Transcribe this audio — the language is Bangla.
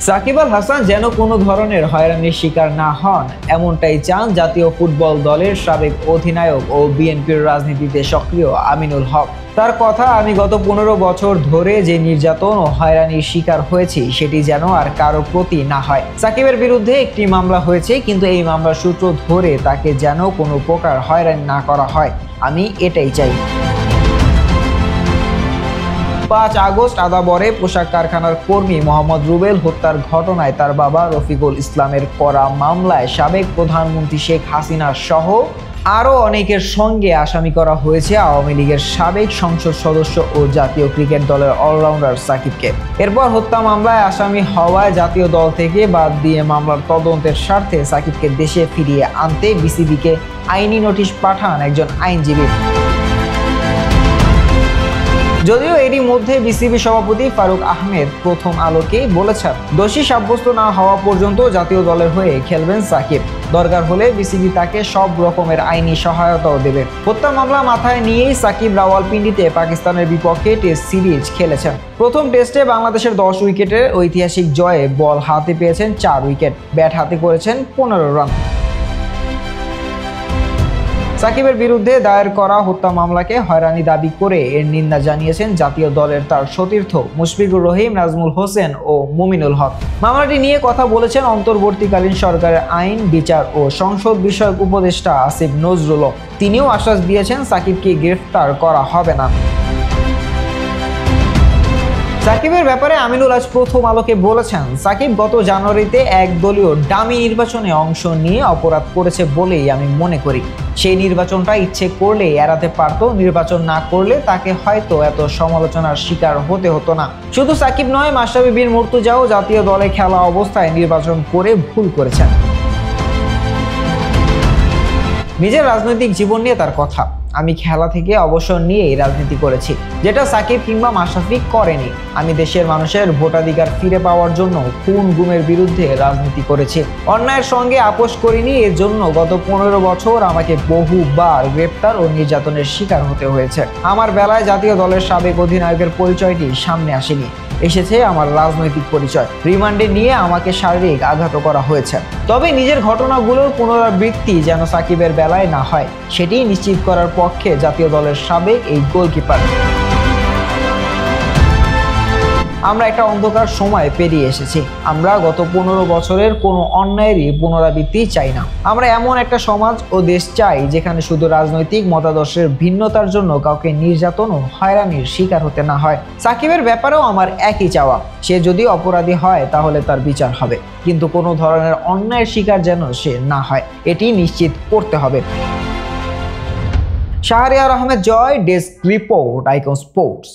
সাকিব আল হাসান যেন কোনো ধরনের হয়রানির শিকার না হন, এমনটাই চান জাতীয় ফুটবল দলের সাবেক অধিনায়ক ও বিএনপির রাজনীতিতে সক্রিয় আমিনুল হক। তার কথা, আমি গত 15 বছর ধরে যে নির্যাতন ও হয়রানির শিকার হয়েছি সেটি যেন আর কারো প্রতি না হয়। সাকিবের বিরুদ্ধে একটি মামলা হয়েছে, কিন্তু এই মামলার সূত্র ধরে তাকে যেন কোনো প্রকার হয়রানি না করা হয়, আমি এটাই চাই। 5 আগস্ট আদাবরে পোশাক কারখানার কর্মী মোহাম্মদ রুবেল হত্যার ঘটনায় তার বাবা রফিকুল ইসলামের করা মামলায় সাবেক প্রধানমন্ত্রী শেখ হাসিনা সহ আরও অনেকের সঙ্গে আসামি করা হয়েছে আওয়ামী লীগের সাবেক সংসদ সদস্য ও জাতীয় ক্রিকেট দলের অলরাউন্ডার সাকিবকে। এরপর হত্যা মামলায় আসামি হওয়ায় জাতীয় দল থেকে বাদ দিয়ে মামলার তদন্তের স্বার্থে সাকিবকে দেশে ফিরিয়ে আনতে বিসিবিকে আইনি নোটিশ পাঠান একজন আইনজীবী। যদিও এরই মধ্যে বিসিবি সভাপতি ফারুক আহমেদ প্রথম আলোকে বলেছেন, দোষী সাব্যস্ত না হওয়া পর্যন্ত জাতীয় দলের হয়ে খেলবেন সাকিব। দরকার হলে বিসিবি তাকে সব রকমের আইনি সহায়তাও দেবে। হত্যা মামলা মাথায় নিয়েই সাকিব রাওয়ালপিন্ডিতে পাকিস্তানের বিপক্ষে টেস্ট সিরিজ খেলেছেন। প্রথম টেস্টে বাংলাদেশের 10 উইকেটের ঐতিহাসিক জয়ে বল হাতে পেয়েছেন 4 উইকেট, ব্যাট হাতে করেছেন 15 রান। সাকিবের বিরুদ্ধে দায়ের করা হত্যা মামলাকে হয়রানি দাবি করে এর নিন্দা জানিয়েছেন জাতীয় দলের তার সতীর্থ মুশফিকুর রহিম, নাজমুল হোসেন ও মুমিনুল হক। মামলাটি নিয়ে কথা বলেছেন অন্তর্বর্তীকালীন সরকারের আইন, বিচার ও সংসদ বিষয়ক উপদেষ্টা আসিফ নজরুলও। তিনিও আশ্বাস দিয়েছেন সাকিবকে গ্রেফতার করা হবে না। সাকিবের ব্যাপারে আমিনুল আজ প্রথম আলোকে বলেছেন, সাকিব গত জানুয়ারিতে একদলীয় ডামি নির্বাচনে অংশ নিয়ে অপরাধ করেছে বলেই আমি মনে করি। সেই নির্বাচনটা ইচ্ছে করলে এড়াতে পারত, নির্বাচন না করলে তাকে হয়তো এত সমালোচনার শিকার হতে হতো না। শুধু সাকিব নয়, মাশরাফি বিন মুর্তজাও জাতীয় দলে খেলা অবস্থায় নির্বাচন করে ভুল করেছেন। নিজের রাজনৈতিক জীবন নিয়ে তার কথা, আমি খেলা থেকে অবসর নিয়েই রাজনীতি করেছি, যেটা সাকিব কিংবা মাশরাফি করেনি। আমি দেশের মানুষের ভোটাধিকার ফিরে পাওয়ার জন্য খুন গুমের বিরুদ্ধে রাজনীতি করেছি, অন্যায়ের সঙ্গে আপোষ করিনি। এর জন্য গত 15 বছর আমাকে বহুবার গ্রেপ্তার ও নির্যাতনের শিকার হতে হয়েছে। আমার বেলায় জাতীয় দলের সাবেক অধিনায়কের পরিচয়টি সামনে আসেনি, এসেছে আমার রাজনৈতিক পরিচয়। রিমান্ডে নিয়ে আমাকে শারীরিক আঘাত করা হয়েছে। তবে নিজের ঘটনাগুলোর পুনরাবৃত্তি যেন সাকিবের বেলায় না হয়, সেটি নিশ্চিত করার পক্ষে জাতীয় দলের সাবেক এই গোলকিপার। আমরা একটা অন্ধকার সময় পেরিয়ে এসেছি। আমরা গত 15 বছরের কোনো অন্যায়েরই পুনরাবৃত্তি চাই না। আমরা এমন একটা সমাজ ও দেশ চাই যেখানে শুধু রাজনৈতিক মতাদর্শের ভিন্নতার জন্য কাউকে নির্যাতন ও হয়রানির শিকার হতে না হয়। সাকিবের ব্যাপারেও আমার একই চাওয়া, সে যদি অপরাধী হয় তাহলে তার বিচার হবে, কিন্তু কোনো ধরনের অন্যায়ের শিকার যেন সে না হয়, এটি নিশ্চিত করতে হবে। শাহরিয়ার আহমেদ জয়, ডেস্ক রিপোর্ট, আইকন স্পোর্টস।